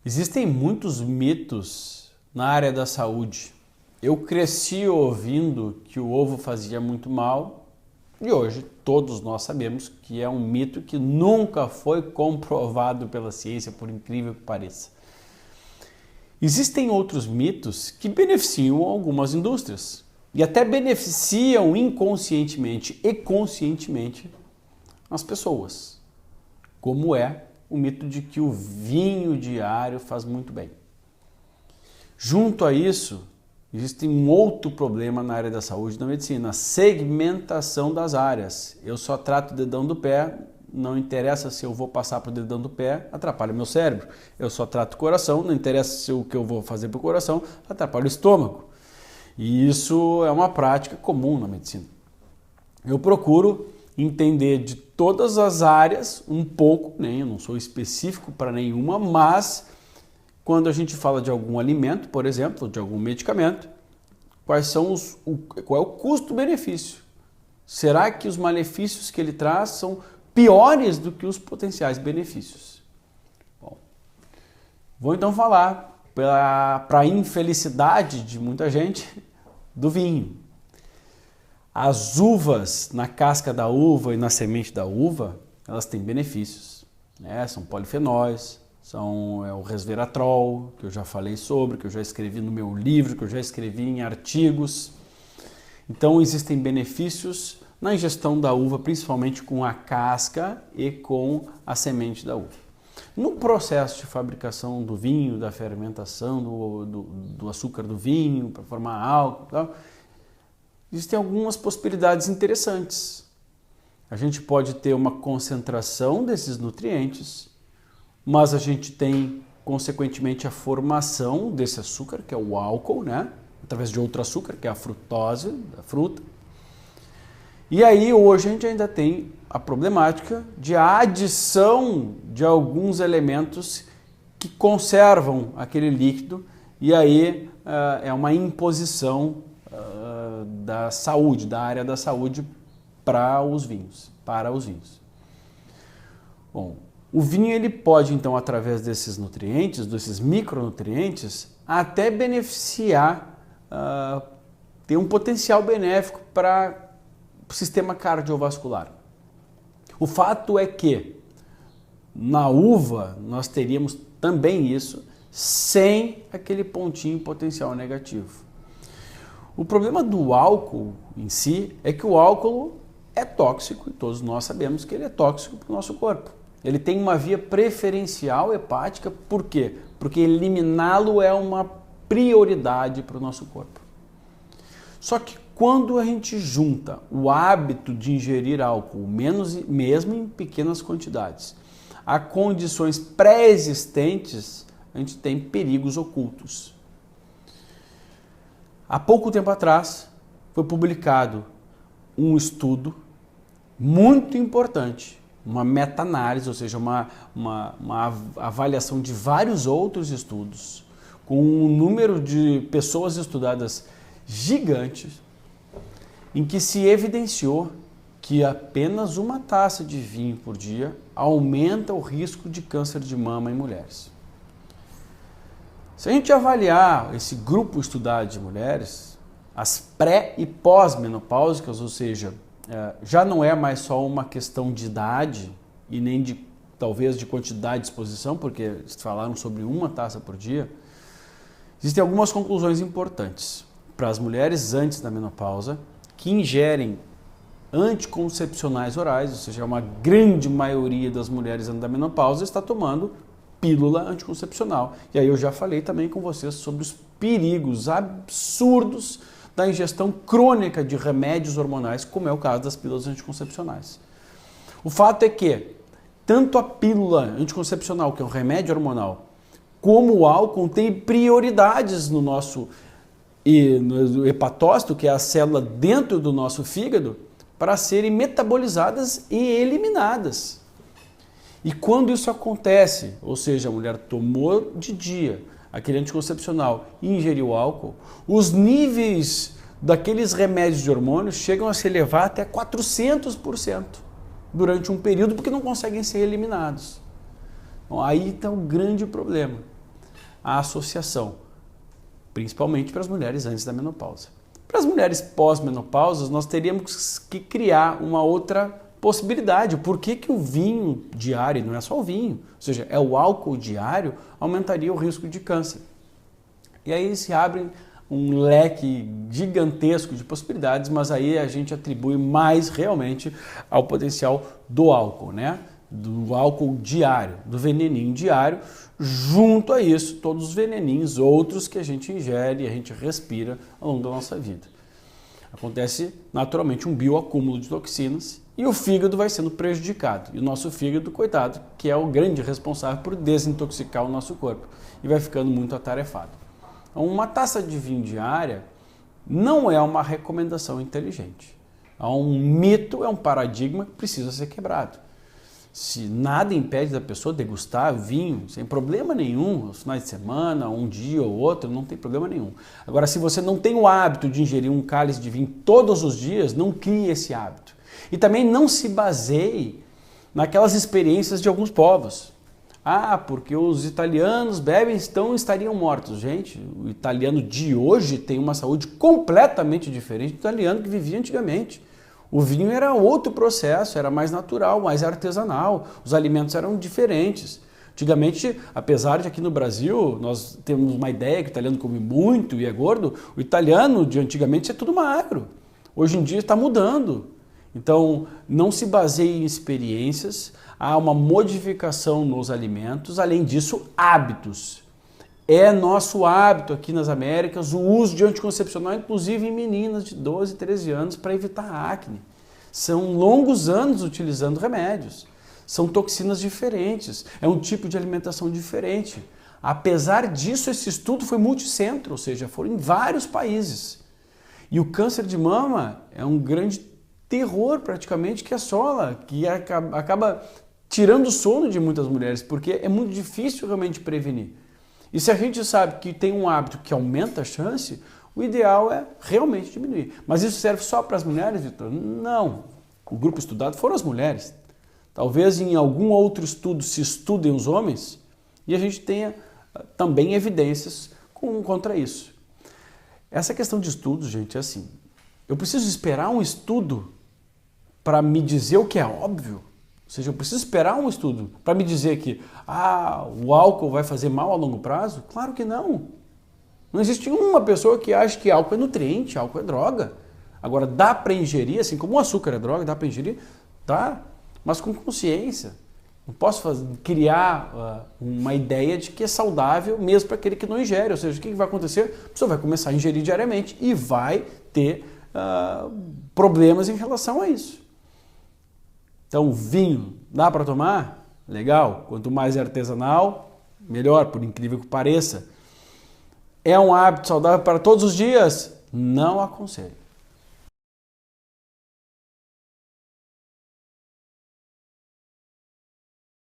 Existem muitos mitos na área da saúde. Eu cresci ouvindo que o ovo fazia muito mal e hoje todos nós sabemos que é um mito que nunca foi comprovado pela ciência, por incrível que pareça. Existem outros mitos que beneficiam algumas indústrias e até beneficiam inconscientemente e conscientemente as pessoas, como é o mito de que o vinho diário faz muito bem. Junto a isso, existe um outro problema na área da saúde e da medicina, a segmentação das áreas. Eu só trato o dedão do pé, não interessa se eu vou passar para o dedão do pé, atrapalha o meu cérebro. Eu só trato o coração, não interessa se o que eu vou fazer para o coração, atrapalha o estômago. E isso é uma prática comum na medicina. Eu procuro entender de todas as áreas um pouco, né? Eu não sou específico para nenhuma, mas quando a gente fala de algum alimento, por exemplo, de algum medicamento, qual é o custo-benefício? Será que os malefícios que ele traz são piores do que os potenciais benefícios? Bom, vou então falar, para a infelicidade de muita gente, do vinho. As uvas, na casca da uva e na semente da uva, elas têm benefícios, né? São polifenóis, são o resveratrol, que eu já falei sobre, que eu já escrevi no meu livro, que eu já escrevi em artigos. Então existem benefícios na ingestão da uva, principalmente com a casca e com a semente da uva. No processo de fabricação do vinho, da fermentação do açúcar do vinho, para formar álcool e tal, existem algumas possibilidades interessantes. A gente pode ter uma concentração desses nutrientes, mas a gente tem, consequentemente, a formação desse açúcar, que é o álcool, né? Através de outro açúcar, que é a frutose da fruta. E aí, hoje, a gente ainda tem a problemática de adição de alguns elementos que conservam aquele líquido, e aí é uma imposição da saúde, da área da saúde para os vinhos. Bom, o vinho ele pode então, através desses nutrientes, desses micronutrientes, até beneficiar, ter um potencial benéfico para o sistema cardiovascular. O fato é que na uva nós teríamos também isso, sem aquele pontinho potencial negativo. O problema do álcool em si é que o álcool é tóxico e todos nós sabemos que ele é tóxico para o nosso corpo. Ele tem uma via preferencial hepática, por quê? Porque eliminá-lo é uma prioridade para o nosso corpo. Só que quando a gente junta o hábito de ingerir álcool, mesmo em pequenas quantidades, a condições pré-existentes, a gente tem perigos ocultos. Há pouco tempo atrás foi publicado um estudo muito importante, uma meta-análise, ou seja, uma avaliação de vários outros estudos, com um número de pessoas estudadas gigantes, em que se evidenciou que apenas uma taça de vinho por dia aumenta o risco de câncer de mama em mulheres. Se a gente avaliar esse grupo estudado de mulheres, as pré e pós-menopáusicas, ou seja, já não é mais só uma questão de idade e nem talvez de quantidade de exposição, porque falaram sobre uma taça por dia, existem algumas conclusões importantes para as mulheres antes da menopausa que ingerem anticoncepcionais orais, ou seja, uma grande maioria das mulheres antes da menopausa está tomando pílula anticoncepcional. E aí eu já falei também com vocês sobre os perigos absurdos da ingestão crônica de remédios hormonais, como é o caso das pílulas anticoncepcionais. O fato é que tanto a pílula anticoncepcional, que é um remédio hormonal, como o álcool têm prioridades no nosso no hepatócito, que é a célula dentro do nosso fígado, para serem metabolizadas e eliminadas. E quando isso acontece, ou seja, a mulher tomou de dia aquele anticoncepcional e ingeriu álcool, os níveis daqueles remédios de hormônios chegam a se elevar até 400% durante um período, porque não conseguem ser eliminados. Então, aí está um grande problema. a associação, principalmente para as mulheres antes da menopausa. Para as mulheres pós-menopausa, nós teríamos que criar uma outra possibilidade. Por que o vinho diário, não é só o vinho, ou seja, é o álcool diário, aumentaria o risco de câncer? E aí se abre um leque gigantesco de possibilidades, mas aí a gente atribui mais realmente ao potencial do álcool, né? Do álcool diário, do veneninho diário, junto a isso, todos os veneninhos outros que a gente ingere e a gente respira ao longo da nossa vida. Acontece naturalmente um bioacúmulo de toxinas e o fígado vai sendo prejudicado. E o nosso fígado, coitado, que é o grande responsável por desintoxicar o nosso corpo e vai ficando muito atarefado. Uma taça de vinho diária não é uma recomendação inteligente. É um mito, é um paradigma que precisa ser quebrado. Se nada impede da pessoa degustar vinho sem problema nenhum, aos finais de semana, um dia ou outro, não tem problema nenhum. Agora, se você não tem o hábito de ingerir um cálice de vinho todos os dias, não crie esse hábito. E também não se baseie naquelas experiências de alguns povos. Ah, porque os italianos bebem, então estariam mortos. Gente, o italiano de hoje tem uma saúde completamente diferente do italiano que vivia antigamente. O vinho era outro processo, era mais natural, mais artesanal, os alimentos eram diferentes. Antigamente, apesar de aqui no Brasil nós temos uma ideia que o italiano come muito e é gordo, o italiano de antigamente é tudo magro. Hoje em dia está mudando. Então, não se baseie em experiências, há uma modificação nos alimentos, além disso, hábitos. É nosso hábito aqui nas Américas o uso de anticoncepcional, inclusive em meninas de 12, 13 anos, para evitar acne. São longos anos utilizando remédios. São toxinas diferentes, é um tipo de alimentação diferente. Apesar disso, esse estudo foi multicentro, ou seja, foram em vários países. E o câncer de mama é um grande terror praticamente que assola, que acaba tirando o sono de muitas mulheres, porque é muito difícil realmente prevenir. E se a gente sabe que tem um hábito que aumenta a chance, o ideal é realmente diminuir. Mas isso serve só para as mulheres, Vitor? Não. O grupo estudado foram as mulheres. Talvez em algum outro estudo se estudem os homens e a gente tenha também evidências contra isso. Essa questão de estudos, gente, é assim. Eu preciso esperar um estudo para me dizer o que é óbvio? Ou seja, eu preciso esperar um estudo para me dizer que o álcool vai fazer mal a longo prazo? Claro que não. Não existe uma pessoa que acha que álcool é nutriente, álcool é droga. Agora, dá para ingerir, assim como o açúcar é droga, dá para ingerir? Dá, mas com consciência. Não posso criar uma ideia de que é saudável mesmo para aquele que não ingere. Ou seja, o que vai acontecer? A pessoa vai começar a ingerir diariamente e vai ter problemas em relação a isso. Então, vinho, dá para tomar? Legal. Quanto mais é artesanal, melhor, por incrível que pareça. É um hábito saudável para todos os dias? Não aconselho.